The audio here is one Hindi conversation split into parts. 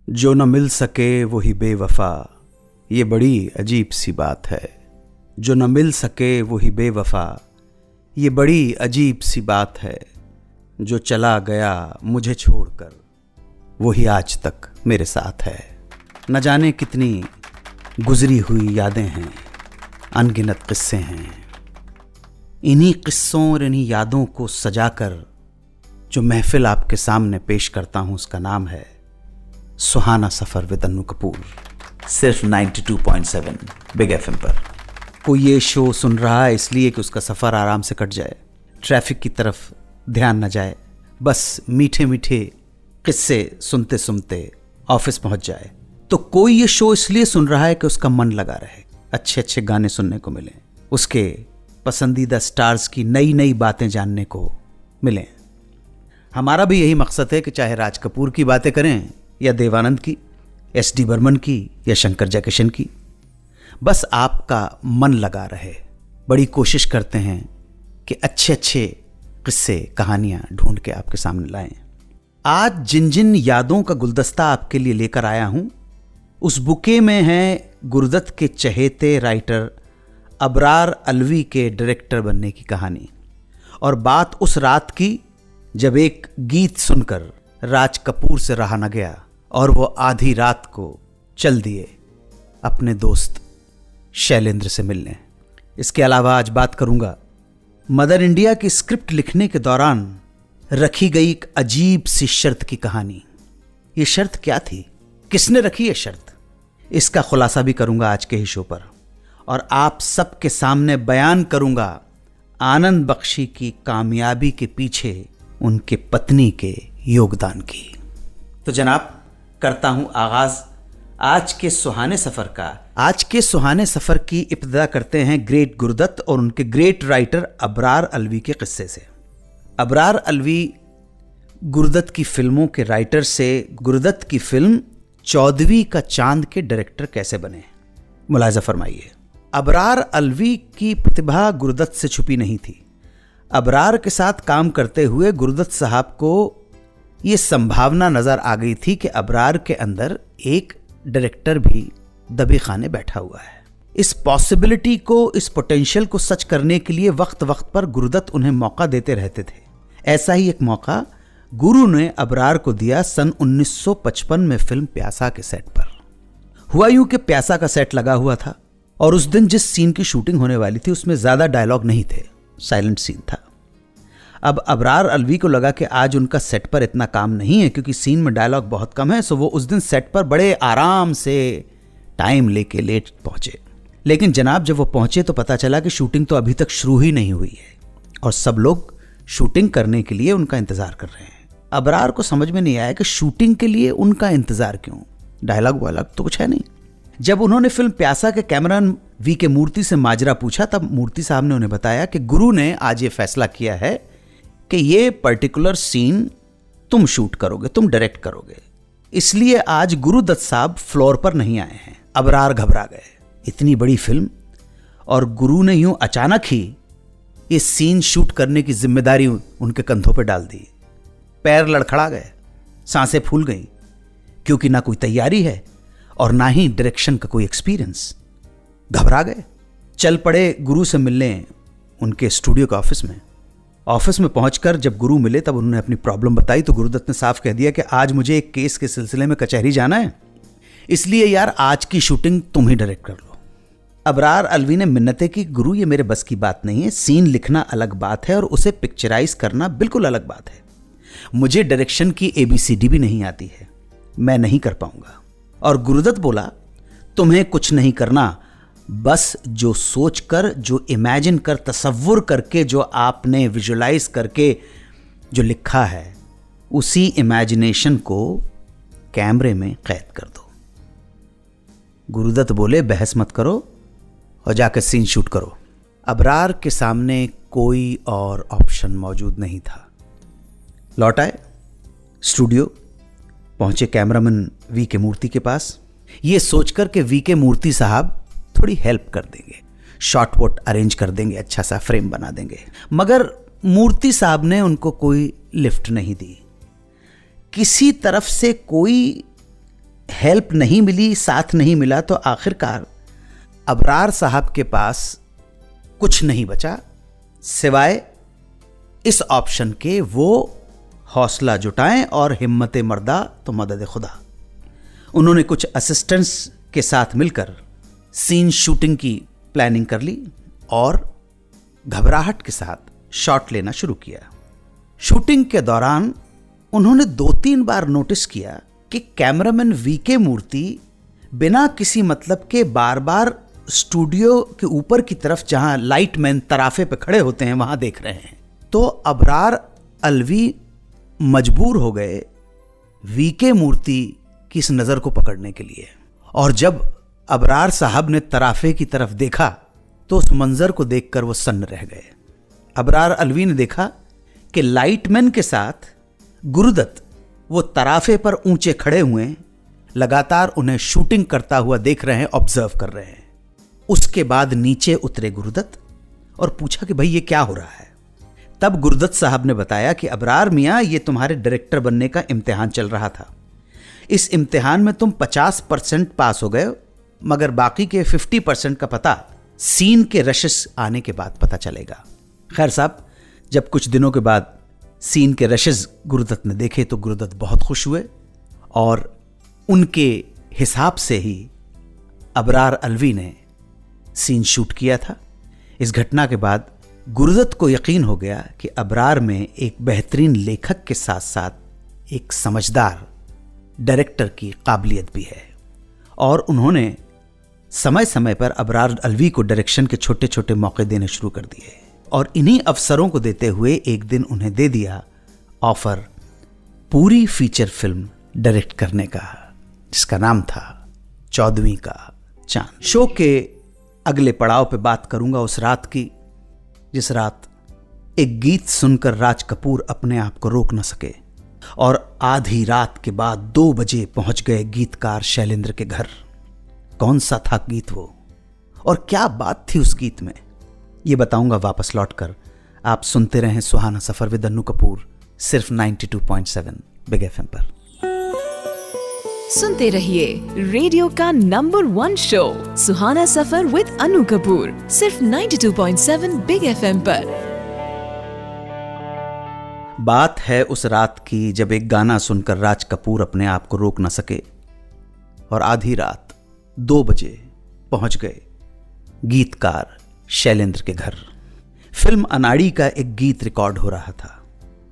जो न मिल सके वो ही बेवफा, ये बड़ी अजीब सी बात है। जो न मिल सके वो ही बेवफा, ये बड़ी अजीब सी बात है। जो चला गया मुझे छोड़कर, वही आज तक मेरे साथ है। न जाने कितनी गुजरी हुई यादें हैं, अनगिनत किस्से हैं। इन्हीं किस्सों और इन्हीं यादों को सजाकर जो महफिल आपके सामने पेश करता हूं, उसका नाम है सुहाना सफ़र विद अन्नू कपूर। सिर्फ 92.7 बिग एफएम पर। कोई ये शो सुन रहा है इसलिए कि उसका सफ़र आराम से कट जाए, ट्रैफिक की तरफ ध्यान न जाए, बस मीठे मीठे किस्से सुनते सुनते ऑफिस पहुंच जाए। तो कोई ये शो इसलिए सुन रहा है कि उसका मन लगा रहे, अच्छे अच्छे गाने सुनने को मिलें, उसके पसंदीदा स्टार्स की नई नई बातें जानने को मिलें। हमारा भी यही मकसद है कि चाहे राज कपूर की बातें करें या देवानंद की, एस.डी. बर्मन की या शंकर जयकिशन की, बस आपका मन लगा रहे। बड़ी कोशिश करते हैं कि अच्छे अच्छे किस्से कहानियां ढूंढ के आपके सामने लाएं। आज जिन जिन यादों का गुलदस्ता आपके लिए लेकर आया हूं, उस बुके में है गुरुदत्त के चहेते राइटर अबरार अलवी के डायरेक्टर बनने की कहानी। और बात उस रात की जब एक गीत सुनकर राज कपूर से रहा न गया और वो आधी रात को चल दिए अपने दोस्त शैलेंद्र से मिलने। इसके अलावा आज बात करूंगा मदर इंडिया की स्क्रिप्ट लिखने के दौरान रखी गई एक अजीब सी शर्त की कहानी। ये शर्त क्या थी, किसने रखी ये शर्त, इसका खुलासा भी करूंगा आज के ही शो पर। और आप सबके सामने बयान करूंगा आनंद बख्शी की कामयाबी के पीछे उनके पत्नी के योगदान की। तो जनाब, करता हूं आगाज आज के सुहाने सफर का। आज के सुहाने सफर की इब्तिदा करते हैं ग्रेट गुरुदत्त और उनके ग्रेट राइटर अबरार अलवी के किस्से से। अबरार अलवी गुरुदत्त की फिल्मों के राइटर से गुरुदत्त की फिल्म 14वीं का चांद के डायरेक्टर कैसे बने, मुलाहिजा फरमाइए। अबरार अलवी की प्रतिभा गुरुदत्त से छुपी नहीं थी। अबरार के साथ काम करते हुए गुरुदत्त साहब को यह संभावना नजर आ गई थी कि अबरार के अंदर एक डायरेक्टर भी दबे खाने बैठा हुआ है। इस पॉसिबिलिटी को, इस पोटेंशियल को सच करने के लिए वक्त वक्त पर गुरुदत्त उन्हें मौका देते रहते थे। ऐसा ही एक मौका गुरु ने अबरार को दिया सन 1955 में फिल्म प्यासा के सेट पर। हुआ यूं कि प्यासा का सेट लगा हुआ था और उस दिन जिस सीन की शूटिंग होने वाली थी उसमें ज्यादा डायलॉग नहीं थे, साइलेंट सीन था। अब अबरार अलवी को लगा कि आज उनका सेट पर इतना काम नहीं है क्योंकि सीन में डायलॉग बहुत कम है, सो वो उस दिन सेट पर बड़े आराम से टाइम लेके लेट पहुंचे। लेकिन जनाब, जब वो पहुंचे तो पता चला कि शूटिंग तो अभी तक शुरू ही नहीं हुई है और सब लोग शूटिंग करने के लिए उनका इंतजार कर रहे हैं। अबरार को समझ में नहीं आया कि शूटिंग के लिए उनका इंतजार क्यों, डायलॉग वायलॉग तो कुछ है नहीं। जब उन्होंने फिल्म प्यासा के कैमरामैन वी के मूर्ति से माजरा पूछा, तब मूर्ति साहब ने उन्हें बताया कि गुरु ने आज ये फैसला किया है कि ये पर्टिकुलर सीन तुम शूट करोगे, तुम डायरेक्ट करोगे, इसलिए आज गुरुदत्त साहब फ्लोर पर नहीं आए हैं। अबरार घबरा गए, इतनी बड़ी फिल्म और गुरु ने यूं अचानक ही ये सीन शूट करने की जिम्मेदारी उनके कंधों पर डाल दी। पैर लड़खड़ा गए, सांसें फूल गई, क्योंकि ना कोई तैयारी है और ना ही डायरेक्शन का कोई एक्सपीरियंस। घबरा गए, चल पड़े गुरु से मिलने उनके स्टूडियो के ऑफिस में। ऑफिस में पहुंचकर जब गुरु मिले तब उन्होंने अपनी प्रॉब्लम बताई तो गुरुदत्त ने साफ कह दिया कि आज मुझे एक केस के सिलसिले में कचहरी जाना है, इसलिए यार आज की शूटिंग तुम ही डायरेक्ट कर लो। अबरार अलवी ने मिन्नतें की, गुरु ये मेरे बस की बात नहीं है, सीन लिखना अलग बात है और उसे पिक्चराइज करना बिल्कुल अलग बात है। मुझे डायरेक्शन की ABCD भी नहीं आती है, मैं नहीं कर पाऊंगा। और गुरुदत्त बोला, तुम्हें कुछ नहीं करना, बस जो सोच कर, जो इमेजिन कर, तसव्वुर करके, जो आपने विजुलाइज करके जो लिखा है, उसी इमेजिनेशन को कैमरे में कैद कर दो। गुरुदत्त बोले, बहस मत करो और जाकर सीन शूट करो। अबरार के सामने कोई और ऑप्शन मौजूद नहीं था। लौट आए स्टूडियो, पहुंचे कैमरामैन वी के मूर्ति के पास, ये सोचकर कि वी के मूर्ति साहब थोड़ी हेल्प कर देंगे, शॉट वॉट अरेंज कर देंगे, अच्छा सा फ्रेम बना देंगे। मगर मूर्ति साहब ने उनको कोई लिफ्ट नहीं दी। किसी तरफ से कोई हेल्प नहीं मिली, साथ नहीं मिला, तो आखिरकार अबरार साहब के पास कुछ नहीं बचा सिवाय इस ऑप्शन के वो हौसला जुटाएं और हिम्मत मर्दा तो मदद खुदा। उन्होंने कुछ असिस्टेंट्स के साथ मिलकर सीन शूटिंग की प्लानिंग कर ली और घबराहट के साथ शॉट लेना शुरू किया। शूटिंग के दौरान उन्होंने 2-3 बार नोटिस किया कि कैमरामैन वीके मूर्ति बिना किसी मतलब के बार बार स्टूडियो के ऊपर की तरफ जहां लाइटमैन तराफे पे खड़े होते हैं वहां देख रहे हैं। तो अबरार अलवी मजबूर हो गए वीके मूर्ति की इस नज़र को पकड़ने के लिए, और जब अबरार साहब ने तराफे की तरफ देखा तो उस मंजर को देखकर वो सन्न रह गए। अबरार अलवी ने देखा कि लाइटमैन के साथ गुरुदत्त वो तराफे पर ऊंचे खड़े हुए लगातार उन्हें शूटिंग करता हुआ देख रहे हैं, ऑब्जर्व कर रहे हैं। उसके बाद नीचे उतरे गुरुदत्त और पूछा कि भाई ये क्या हो रहा है। तब गुरुदत्त साहब ने बताया कि अबरार मियाँ, ये तुम्हारे डायरेक्टर बनने का इम्तिहान चल रहा था। इस इम्तिहान में तुम 50% पास हो गए, मगर बाकी के 50% का पता सीन के रशेस आने के बाद पता चलेगा। खैर साहब, जब कुछ दिनों के बाद सीन के रशेस गुरुदत्त ने देखे तो गुरुदत्त बहुत खुश हुए और उनके हिसाब से ही अबरार अलवी ने सीन शूट किया था। इस घटना के बाद गुरुदत्त को यकीन हो गया कि अबरार में एक बेहतरीन लेखक के साथ साथ एक समझदार डायरेक्टर की काबिलियत भी है, और उन्होंने समय समय पर अबरार अलवी को डायरेक्शन के छोटे छोटे मौके देने शुरू कर दिए, और इन्हीं अवसरों को देते हुए एक दिन उन्हें दे दिया ऑफर पूरी फीचर फिल्म डायरेक्ट करने का, जिसका नाम था 14वीं का चांद। शो के अगले पड़ाव पे बात करूंगा उस रात की जिस रात एक गीत सुनकर राज कपूर अपने आप को रोक न सके और आधी रात के बाद 2 बजे पहुंच गए गीतकार शैलेंद्र के घर। कौन सा था गीत वो, और क्या बात थी उस गीत में, ये बताऊंगा वापस लौटकर। आप सुनते रहें सुहाना सफर विद अन्नू कपूर, सिर्फ 92.7 बिग एफएम पर। सुनते रहिए रेडियो का number 1 show Suhana Safar with Annu Kapoor, सिर्फ 92.7 बिग एफएम पर। बात है उस रात की जब एक गाना सुनकर राज कपूर अपने आप को रोक न सके और आधी रात 2 बजे पहुंच गए गीतकार शैलेंद्र के घर। फिल्म अनाड़ी का एक गीत रिकॉर्ड हो रहा था।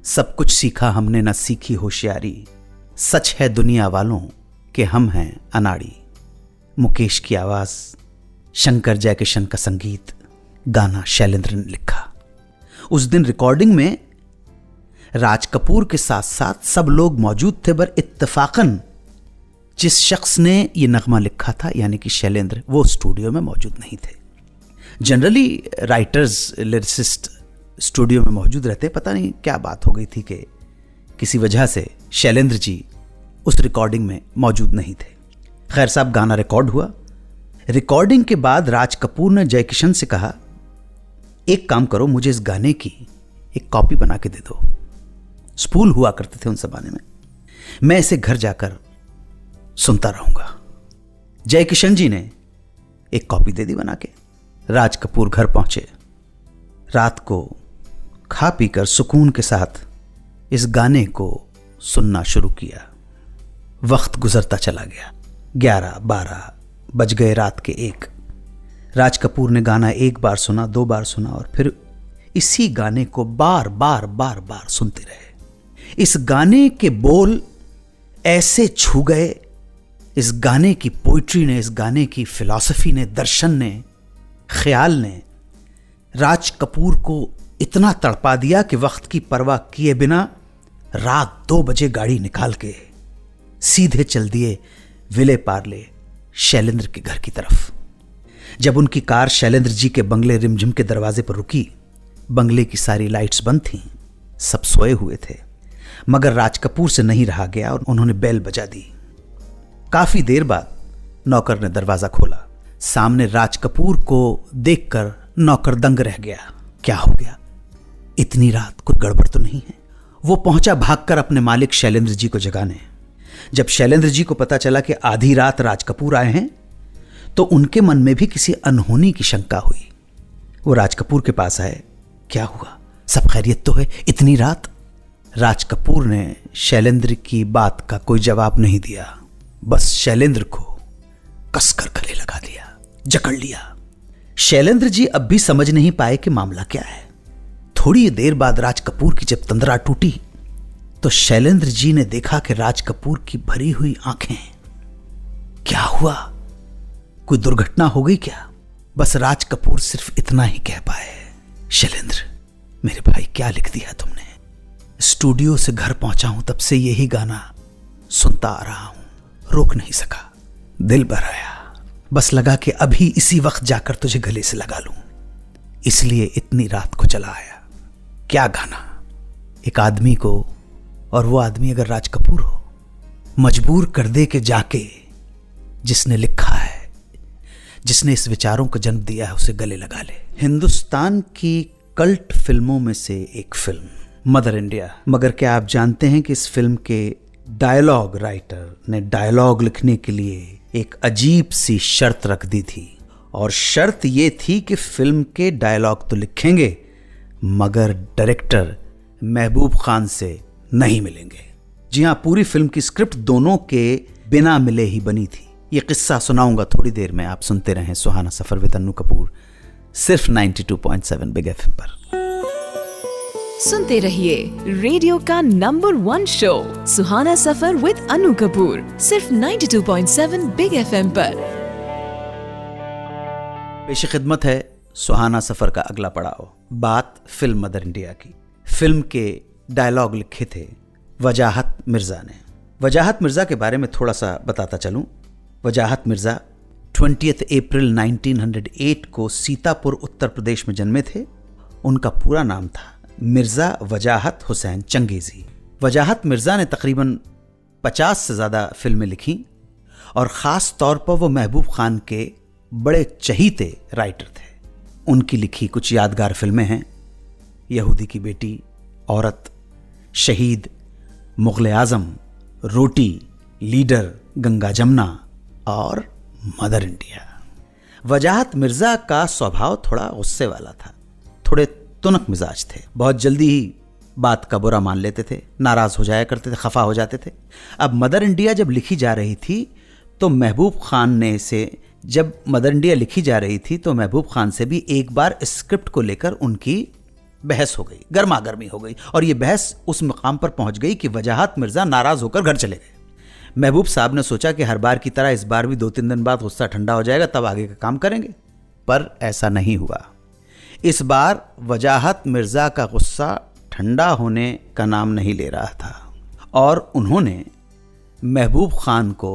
सब कुछ सीखा हमने न सीखी होशियारी, सच है दुनिया वालों कि हम हैं अनाड़ी। मुकेश की आवाज, शंकर जयकिशन का संगीत, गाना शैलेंद्र ने लिखा। उस दिन रिकॉर्डिंग में राज कपूर के साथ साथ सब लोग मौजूद थे, पर इत्तेफाकन जिस शख्स ने यह नगमा लिखा था यानी कि शैलेंद्र, वो स्टूडियो में मौजूद नहीं थे। जनरली राइटर्स, लिरिसिस्ट स्टूडियो में मौजूद रहते। पता नहीं क्या बात हो गई थी कि किसी वजह से शैलेंद्र जी उस रिकॉर्डिंग में मौजूद नहीं थे। खैर साहब, गाना रिकॉर्ड हुआ। रिकॉर्डिंग के बाद राज कपूर ने जयकिशन से कहा, एक काम करो, मुझे इस गाने की एक कॉपी बना के दे दो। स्पूल हुआ करते थे उन जमाने में, मैं इसे घर जाकर सुनता रहूंगा। जयकिशन जी ने एक कॉपी दे दी बना के। राज कपूर घर पहुंचे। रात को खा पीकर सुकून के साथ इस गाने को सुनना शुरू किया। वक्त गुजरता चला गया। 11-12 बज गए रात के 1। राज कपूर ने गाना एक बार सुना, 2 बार सुना, और फिर इसी गाने को बार बार सुनते रहे। इस गाने के बोल ऐसे छू गए, इस गाने की पोइट्री ने, इस गाने की फिलॉसफी ने, दर्शन ने, ख्याल ने राज कपूर को इतना तड़पा दिया कि वक्त की परवाह किए बिना रात 2 बजे गाड़ी निकाल के सीधे चल दिए विले पार्ले शैलेंद्र के घर की तरफ। जब उनकी कार शैलेंद्र जी के बंगले रिमझिम के दरवाजे पर रुकी, बंगले की सारी लाइट्स बंद थीं, सब सोए हुए थे, मगर राज कपूर से नहीं रहा गया और उन्होंने बेल बजा दी। काफी देर बाद नौकर ने दरवाजा खोला। सामने राज कपूर को देखकर नौकर दंग रह गया। क्या हो गया, इतनी रात कोई गड़बड़ तो नहीं है? वो पहुंचा भागकर अपने मालिक शैलेंद्र जी को जगाने। जब शैलेंद्र जी को पता चला कि आधी रात राज कपूर आए हैं तो उनके मन में भी किसी अनहोनी की शंका हुई। वो राज कपूर के पास आए, क्या हुआ, सब खैरियत तो है इतनी रात? राज कपूर ने शैलेंद्र की बात का कोई जवाब नहीं दिया, बस शैलेंद्र को कसकर गले लगा लिया, जकड़ लिया। शैलेंद्र जी अब भी समझ नहीं पाए कि मामला क्या है। थोड़ी देर बाद राज कपूर की जब तंद्रा टूटी तो शैलेंद्र जी ने देखा कि राज कपूर की भरी हुई आंखें। क्या हुआ, कोई दुर्घटना हो गई क्या? बस राज कपूर सिर्फ इतना ही कह पाए, शैलेंद्र मेरे भाई क्या लिख दिया तुमने? स्टूडियो से घर पहुंचा हूं तब से यही गाना सुनता आ रहा हूं, रोक नहीं सका, दिल भर आया, बस लगा कि अभी इसी वक्त जाकर तुझे गले से लगा लूं, इसलिए इतनी रात को चला आया। क्या गाना? एक आदमी को, और वो आदमी अगर राज कपूर हो, मजबूर कर दे के जाके जिसने लिखा है, जिसने इस विचारों को जन्म दिया है, उसे गले लगा ले। हिंदुस्तान की कल्ट फिल्मों में से एक फिल्म मदर इंडिया। मगर क्या आप जानते हैं कि इस फिल्म के डायलॉग राइटर ने डायलॉग लिखने के लिए एक अजीब सी शर्त रख दी थी, और शर्त ये थी कि फिल्म के डायलॉग तो लिखेंगे मगर डायरेक्टर महबूब खान से नहीं मिलेंगे। जी हाँ, पूरी फिल्म की स्क्रिप्ट दोनों के बिना मिले ही बनी थी। ये किस्सा सुनाऊंगा थोड़ी देर में, आप सुनते रहें सुहाना सफर विद अन्नू कपूर, सिर्फ 92.7 बिग एफएम पर। सुनते रहिए रेडियो का number 1 show Suhana Safar with Anu Kapoor, सिर्फ 92.7 बिग एफएम पर। पेश खिदमत है सुहाना सफर का अगला पड़ाव। बात फिल्म मदर इंडिया की। फिल्म के डायलॉग लिखे थे वजाहत मिर्जा ने। वजाहत मिर्जा के बारे में थोड़ा सा बताता चलूं। वजाहत मिर्जा 20 अप्रैल 1908 को सीतापुर उत्तर प्रदेश में जन्मे थे। उनका पूरा नाम था मिर्जा वजाहत हुसैन चंगेजी। वजाहत मिर्जा ने तकरीबन 50 से ज़्यादा फिल्में लिखी और ख़ास तौर पर वो महबूब खान के बड़े चहीते राइटर थे। उनकी लिखी कुछ यादगार फिल्में हैं यहूदी की बेटी, औरत, शहीद, मुग़ल आज़म, रोटी, लीडर, गंगा जमुना और मदर इंडिया। वजाहत मिर्ज़ा का स्वभाव थोड़ा गुस्से वाला था, थोड़े तुनक मिजाज थे, बहुत जल्दी ही बात का बुरा मान लेते थे, नाराज़ हो जाया करते थे, खफा हो जाते थे। अब मदर इंडिया जब लिखी जा रही थी तो महबूब खान ने जब मदर इंडिया लिखी जा रही थी तो महबूब खान से भी एक बार स्क्रिप्ट को लेकर उनकी बहस हो गई, गर्मा गर्मी हो गई, और ये बहस उस मुकाम पर पहुंच गई कि वजाहत मिर्ज़ा नाराज़ होकर घर चले गए। महबूब साहब ने सोचा कि हर बार की तरह इस बार भी 2-3 दिन बाद गुस्सा ठंडा हो जाएगा, तब आगे का काम करेंगे, पर ऐसा नहीं हुआ। इस बार वजाहत मिर्ज़ा का गुस्सा ठंडा होने का नाम नहीं ले रहा था और उन्होंने महबूब खान को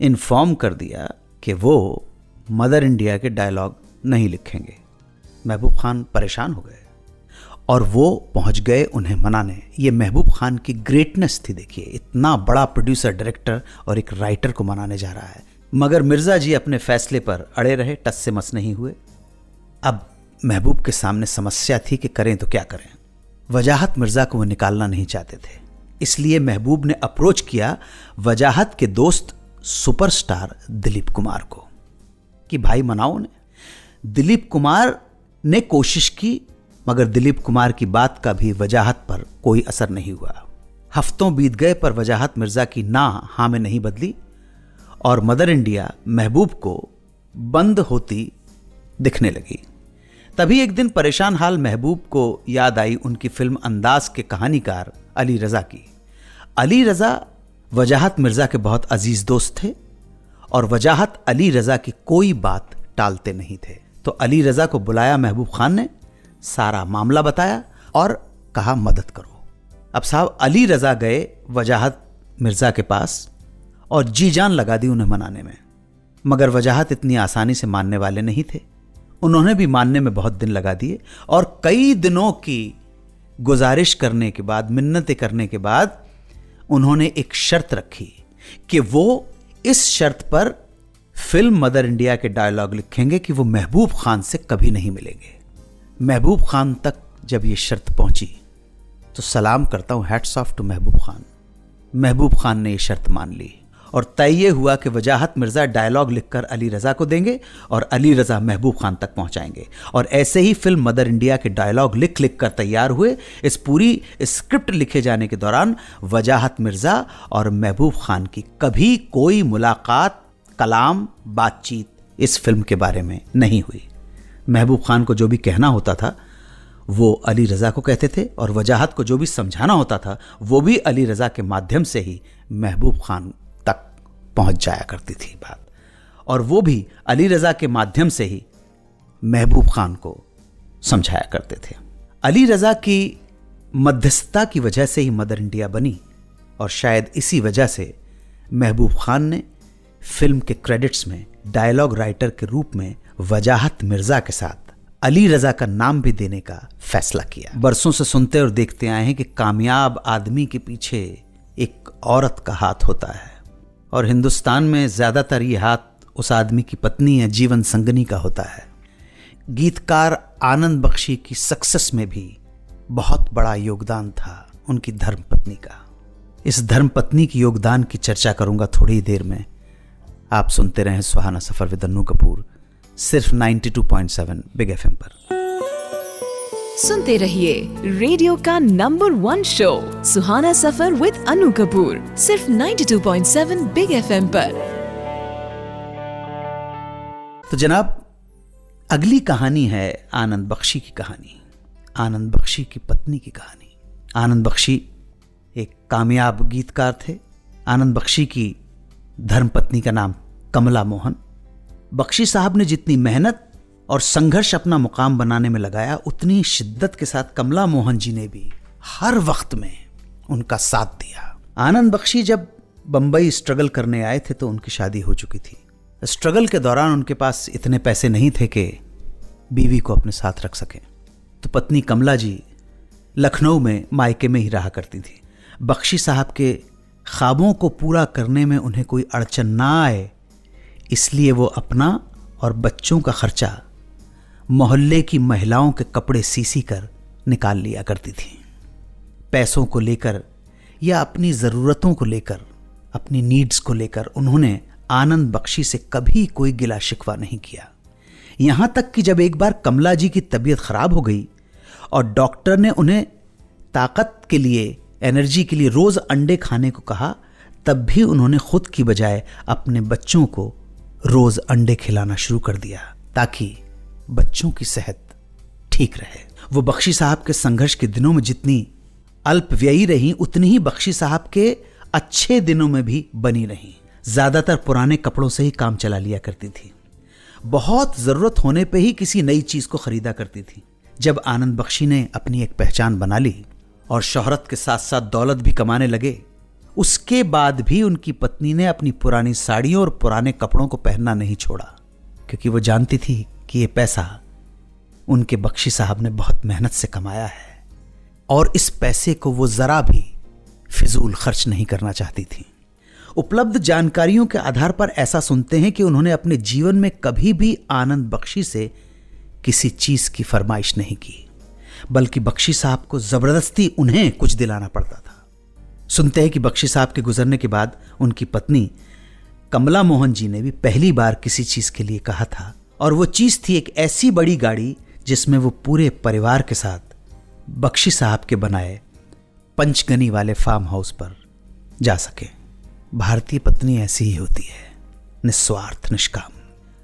इन्फॉर्म कर दिया कि वो मदर इंडिया के डायलॉग नहीं लिखेंगे। महबूब खान परेशान हो गए और वो पहुंच गए उन्हें मनाने। ये महबूब खान की ग्रेटनेस थी। देखिए, इतना बड़ा प्रोड्यूसर, डायरेक्टर और एक राइटर को मनाने जा रहा है। मगर मिर्ज़ा जी अपने फैसले पर अड़े रहे, टस से मस नहीं हुए। अब महबूब के सामने समस्या थी कि करें तो क्या करें। वजाहत मिर्ज़ा को वो निकालना नहीं चाहते थे, इसलिए महबूब ने अप्रोच किया वजाहत के दोस्त सुपरस्टार दिलीप कुमार को कि भाई मनाओ उन्हें। दिलीप कुमार ने कोशिश की मगर दिलीप कुमार की बात का भी वजाहत पर कोई असर नहीं हुआ। हफ्तों बीत गए पर वजाहत मिर्ज़ा की ना हाँ में नहीं बदली और मदर इंडिया महबूब को बंद होती दिखने लगी। तभी एक दिन परेशान हाल महबूब को याद आई उनकी फिल्म अंदाज के कहानीकार अली रज़ा की। अली रज़ा वजाहत मिर्ज़ा के बहुत अजीज दोस्त थे और वजाहत अली रज़ा की कोई बात टालते नहीं थे। तो अली रज़ा को बुलाया महबूब खान ने, सारा मामला बताया और कहा मदद करो। अब साहब अली रज़ा गए वजाहत मिर्ज़ा के पास और जी जान लगा दी उन्हें मनाने में, मगर वजाहत इतनी आसानी से मानने वाले नहीं थे। उन्होंने भी मानने में बहुत दिन लगा दिए और कई दिनों की गुजारिश करने के बाद, मिन्नतें करने के बाद उन्होंने एक शर्त रखी कि वो इस शर्त पर फिल्म मदर इंडिया के डायलॉग लिखेंगे कि वो महबूब खान से कभी नहीं मिलेंगे। महबूब खान तक जब ये शर्त पहुंची तो सलाम करता हूं, hats off to Mehboob Khan. Mehboob Khan ने ये शर्त मान ली और तय ये हुआ कि वजाहत मिर्ज़ा डायलॉग लिखकर अली रज़ा को देंगे और अली रज़ा महबूब खान तक पहुंचाएंगे। और ऐसे ही फिल्म मदर इंडिया के डायलॉग लिख लिख कर तैयार हुए। इस पूरी स्क्रिप्ट लिखे जाने के दौरान वजाहत मिर्ज़ा और महबूब खान की कभी कोई मुलाकात, कलाम, बातचीत इस फिल्म के बारे में नहीं हुई। महबूब खान को जो भी कहना होता था वो अली रज़ा को कहते थे और वजाहत को जो भी समझाना होता था वो भी अली रज़ा के माध्यम से ही महबूब खान तक पहुंच जाया करती थी बात, और वो भी अली रज़ा के माध्यम से ही महबूब खान को समझाया करते थे। अली रज़ा की मध्यस्थता की वजह से ही मदर इंडिया बनी और शायद इसी वजह से महबूब खान ने फिल्म के क्रेडिट्स में डायलॉग राइटर के रूप में वजाहत मिर्ज़ा के साथ अली रज़ा का नाम भी देने का फैसला किया। बरसों से सुनते और देखते आए हैं कि कामयाब आदमी के पीछे एक औरत का हाथ होता है और हिंदुस्तान में ज़्यादातर ये हाथ उस आदमी की पत्नी या जीवन संगनी का होता है। गीतकार आनंद बख्शी की सक्सेस में भी बहुत बड़ा योगदान था उनकी धर्मपत्नी का। इस धर्मपत्नी की योगदान की चर्चा करूंगा थोड़ी ही देर में। आप सुनते रहें सुहाना सफर विद अन्नू कपूर, सिर्फ 92.7 बिग एफएम पर। सुनते रहिए रेडियो का number 1 show Suhana Safar with Anu Kapoor, सिर्फ 92.7 बिग एफएम पर। तो जनाब, अगली कहानी है आनंद बख्शी की कहानी, आनंद बख्शी की पत्नी की कहानी। आनंद बख्शी एक कामयाब गीतकार थे। आनंद बख्शी की धर्मपत्नी का नाम कमला मोहन। बख्शी साहब ने जितनी मेहनत और संघर्ष अपना मुकाम बनाने में लगाया, उतनी शिद्दत के साथ कमला मोहन जी ने भी हर वक्त में उनका साथ दिया। आनंद बख्शी जब बंबई स्ट्रगल करने आए थे तो उनकी शादी हो चुकी थी। स्ट्रगल के दौरान उनके पास इतने पैसे नहीं थे कि बीवी को अपने साथ रख सकें, तो पत्नी कमला जी लखनऊ में मायके में ही रहा करती थी। बख्शी साहब के ख्वाबों को पूरा करने में उन्हें कोई अड़चन ना आए, इसलिए वो अपना और बच्चों का खर्चा मोहल्ले की महिलाओं के कपड़े सी कर निकाल लिया करती थी। पैसों को लेकर या अपनी ज़रूरतों को लेकर, अपनी नीड्स को लेकर उन्होंने आनंद बख्शी से कभी कोई गिला शिकवा नहीं किया। यहाँ तक कि जब एक बार कमला जी की तबीयत ख़राब हो गई और डॉक्टर ने उन्हें ताकत के लिए, एनर्जी के लिए रोज़ अंडे खाने को कहा, तब भी उन्होंने खुद की बजाय अपने बच्चों को रोज़ अंडे खिलाना शुरू कर दिया ताकि बच्चों की सेहत ठीक रहे। वो बख्शी साहब के संघर्ष के दिनों में जितनी अल्पव्ययी रहीं, उतनी ही बख्शी साहब के अच्छे दिनों में भी बनी रहीं। ज़्यादातर पुराने कपड़ों से ही काम चला लिया करती थी। बहुत ज़रूरत होने पे ही किसी नई चीज़ को ख़रीदा करती थी। जब आनंद बख्शी ने अपनी एक पहचान बना ली और शोहरत के साथ साथ दौलत भी कमाने लगे, उसके बाद भी उनकी पत्नी ने अपनी पुरानी साड़ियों और पुराने कपड़ों को पहनना नहीं छोड़ा, क्योंकि वो जानती थी कि ये पैसा उनके बख्शी साहब ने बहुत मेहनत से कमाया है और इस पैसे को वो ज़रा भी फिजूल खर्च नहीं करना चाहती थी। उपलब्ध जानकारियों के आधार पर ऐसा सुनते हैं कि उन्होंने अपने जीवन में कभी भी आनंद बख्शी से किसी चीज़ की फरमाइश नहीं की, बल्कि बख्शी साहब को ज़बरदस्ती उन्हें कुछ दिलाना पड़ता था। सुनते हैं कि बख्शी साहब के गुजरने के बाद उनकी पत्नी कमला मोहन जी ने भी पहली बार किसी चीज़ के लिए कहा था, और वो चीज़ थी एक ऐसी बड़ी गाड़ी जिसमें वो पूरे परिवार के साथ बख्शी साहब के बनाए पंचगनी वाले फार्म हाउस पर जा सके। भारतीय पत्नी ऐसी ही होती है, निस्वार्थ, निष्काम,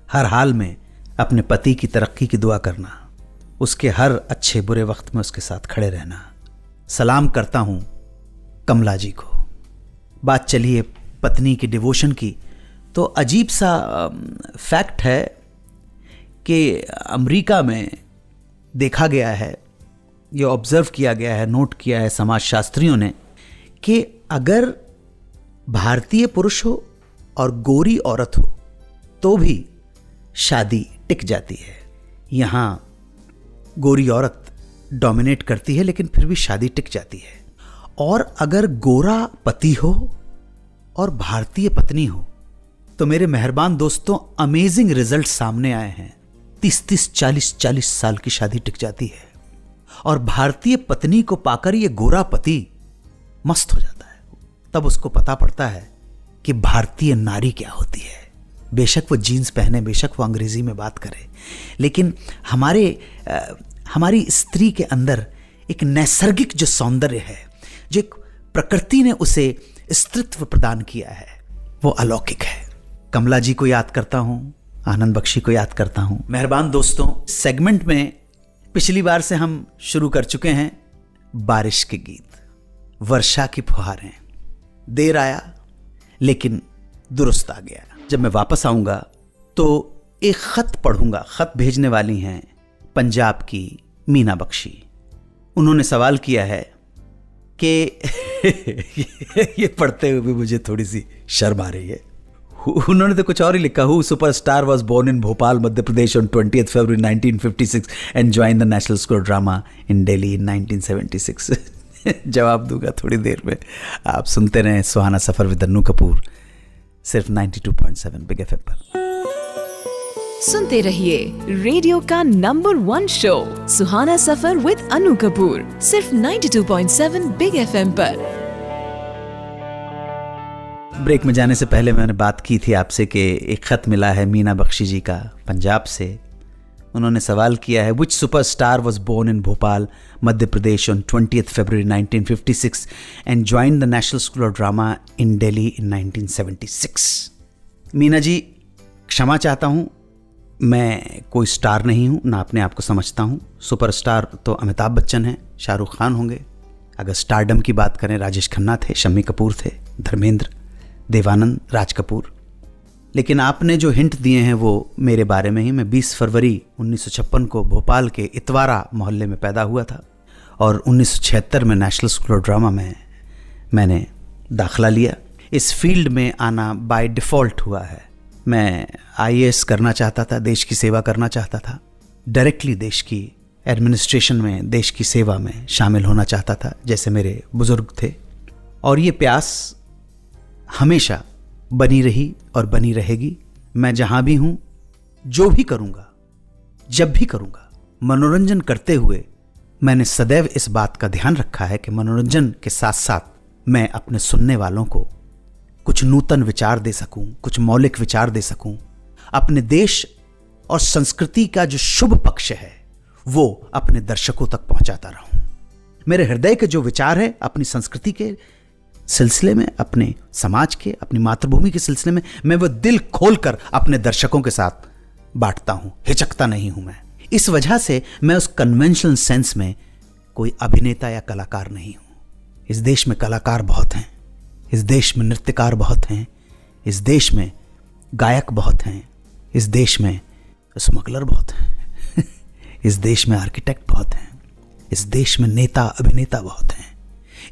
हर हाल में अपने पति की तरक्की की दुआ करना, उसके हर अच्छे बुरे वक्त में उसके साथ खड़े रहना। सलाम करता हूँ कमला जी को। बात चलिए पत्नी की डिवोशन की, तो अजीब सा फैक्ट है कि अमेरिका में देखा गया है, ये ऑब्जर्व किया गया है, नोट किया है समाजशास्त्रियों ने, कि अगर भारतीय पुरुष हो और गोरी औरत हो तो भी शादी टिक जाती है। यहाँ गोरी औरत डोमिनेट करती है लेकिन फिर भी शादी टिक जाती है। और अगर गोरा पति हो और भारतीय पत्नी हो तो मेरे मेहरबान दोस्तों, अमेजिंग रिजल्ट सामने आए हैं। 30-30, 40-40 साल की शादी टिक जाती है और भारतीय पत्नी को पाकर ये गोरा पति मस्त हो जाता है, तब उसको पता पड़ता है कि भारतीय नारी क्या होती है। बेशक वो जीन्स पहने, बेशक वो अंग्रेजी में बात करे, लेकिन हमारी स्त्री के अंदर एक नैसर्गिक जो सौंदर्य है, जो एक प्रकृति ने उसे स्त्रीत्व प्रदान किया है, वो अलौकिक है। कमला जी को याद करता हूं, आनंद बख्शी को याद करता हूं। मेहरबान दोस्तों, सेगमेंट में पिछली बार से हम शुरू कर चुके हैं बारिश के गीत, वर्षा की फुहारें। देर आया लेकिन दुरुस्त आ गया। जब मैं वापस आऊंगा तो एक खत पढ़ूंगा। खत भेजने वाली हैं पंजाब की मीना बख्शी। उन्होंने सवाल किया है कि ये पढ़ते हुए भी मुझे थोड़ी सी शर्म आ रही है। उन्होंने तो कुछ और ही लिखा। Who superstar was born in Bhopal Madhya Pradesh on 20th February 1956 and join the national school of drama in Delhi in 1976। जवाब दूंगा थोड़ी देर में। आप सुनते रहें सुहाना सफर विद अन्नू कपूर, सिर्फ 92.7 बिग एफएम पर। सुनते रहिए रेडियो का number 1 show Suhana Safar with Anu Kapoor, सिर्फ 92.7 बिग एफएम पर। ब्रेक में जाने से पहले मैंने बात की थी आपसे कि एक खत मिला है मीना बख्शी जी का पंजाब से। उन्होंने सवाल किया है, which superstar was born in Bhopal Madhya Pradesh on 20th February 1956 and join the national school of drama in Delhi in 1976। Meena ji, क्षमा चाहता हूँ, मैं कोई स्टार नहीं हूँ, ना अपने आप को समझता हूँ। सुपरस्टार तो अमिताभ बच्चन हैं, शाहरुख खान होंगे। अगर स्टारडम की बात करें, राजेश खन्ना थे, शम्मी कपूर थे, धर्मेंद्र, देवानंद, राज कपूर। लेकिन आपने जो हिंट दिए हैं वो मेरे बारे में ही। मैं 20 फरवरी 1956 को भोपाल के इतवारा मोहल्ले में पैदा हुआ था और 1976 में नेशनल स्कूल ऑफ ड्रामा में मैंने दाखिला लिया। इस फील्ड में आना बाय डिफ़ॉल्ट हुआ है। मैं IAS करना चाहता था, देश की सेवा करना चाहता था, डायरेक्टली देश की एडमिनिस्ट्रेशन में, देश की सेवा में शामिल होना चाहता था, जैसे मेरे बुजुर्ग थे। और ये प्यास हमेशा बनी रही और बनी रहेगी। मैं जहां भी हूं, जो भी करूंगा, जब भी करूंगा, मनोरंजन करते हुए मैंने सदैव इस बात का ध्यान रखा है कि मनोरंजन के साथ साथ मैं अपने सुनने वालों को कुछ नूतन विचार दे सकूं, कुछ मौलिक विचार दे सकूं। अपने देश और संस्कृति का जो शुभ पक्ष है वो अपने दर्शकों तक पहुंचाता रहूं। मेरे हृदय के जो विचार है अपनी संस्कृति के सिलसिले में, अपने समाज के, अपनी मातृभूमि के सिलसिले में, मैं वो दिल खोलकर अपने दर्शकों के साथ बांटता हूं, हिचकता नहीं हूं मैं। इस वजह से मैं उस कन्वेंशनल सेंस में कोई अभिनेता या कलाकार नहीं हूं। इस देश में कलाकार बहुत हैं, इस देश में नृत्यकार बहुत हैं, इस देश में गायक बहुत हैं, इस देश में स्मगलर बहुत हैं, इस देश में आर्किटेक्ट बहुत हैं, इस देश में नेता अभिनेता बहुत हैं।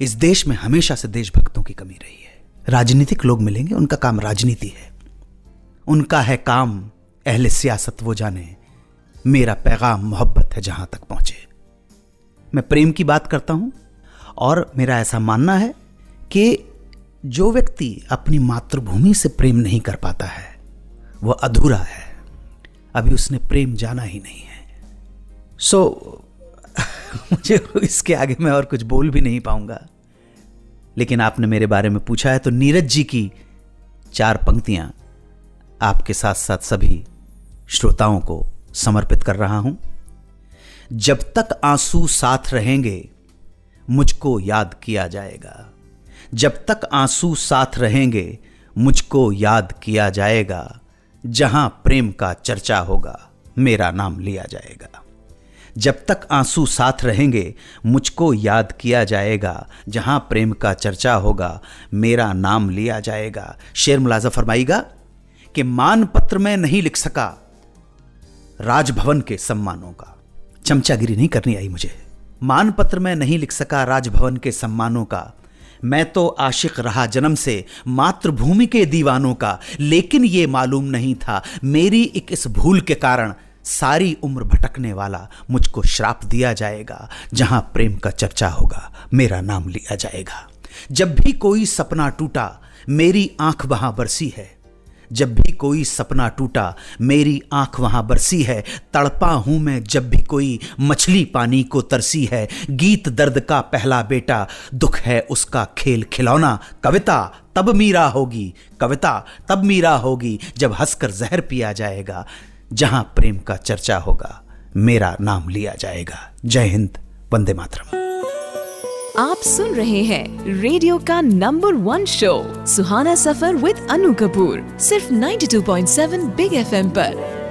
इस देश में हमेशा से देशभक्तों की कमी रही है। राजनीतिक लोग मिलेंगे, उनका काम राजनीति है, उनका है काम अहले सियासत वो जाने, मेरा पैगाम मोहब्बत है जहां तक पहुंचे। मैं प्रेम की बात करता हूं और मेरा ऐसा मानना है कि जो व्यक्ति अपनी मातृभूमि से प्रेम नहीं कर पाता है वह अधूरा है, अभी उसने प्रेम जाना ही नहीं है। मुझे इसके आगे मैं और कुछ बोल भी नहीं पाऊंगा। लेकिन आपने मेरे बारे में पूछा है तो नीरज जी की 4 पंक्तियां आपके साथ साथ सभी श्रोताओं को समर्पित कर रहा हूं। जब तक आंसू साथ रहेंगे मुझको याद किया जाएगा, जब तक आंसू साथ रहेंगे मुझको याद किया जाएगा, जहां प्रेम का चर्चा होगा मेरा नाम लिया जाएगा। जब तक आंसू साथ रहेंगे मुझको याद किया जाएगा, जहां प्रेम का चर्चा होगा मेरा नाम लिया जाएगा। शेर मुलाजा फरमाइएगा कि मानपत्र में नहीं लिख सका राजभवन के सम्मानों का। चमचागिरी नहीं करनी आई मुझे। मानपत्र में नहीं लिख सका राजभवन के सम्मानों का, मैं तो आशिक रहा जन्म से मातृभूमि के दीवानों का। लेकिन ये मालूम नहीं था मेरी एक इस भूल के कारण सारी उम्र भटकने वाला मुझको श्राप दिया जाएगा, जहां प्रेम का चर्चा होगा मेरा नाम लिया जाएगा। जब भी कोई सपना टूटा मेरी आंख वहां बरसी है, जब भी कोई सपना टूटा मेरी आंख वहां बरसी है। तड़पा हूं मैं जब भी कोई मछली पानी को तरसी है। गीत दर्द का पहला बेटा, दुख है उसका खेल खिलौना। कविता तब मीरा होगी, कविता तब मीरा होगी जब हंसकर जहर पिया जाएगा। जहां प्रेम का चर्चा होगा मेरा नाम लिया जाएगा। जय हिंद, वंदे मातरम। आप सुन रहे हैं रेडियो का number 1 show Suhana Safar with Anu Kapoor, सिर्फ 92.7 बिग FM पर।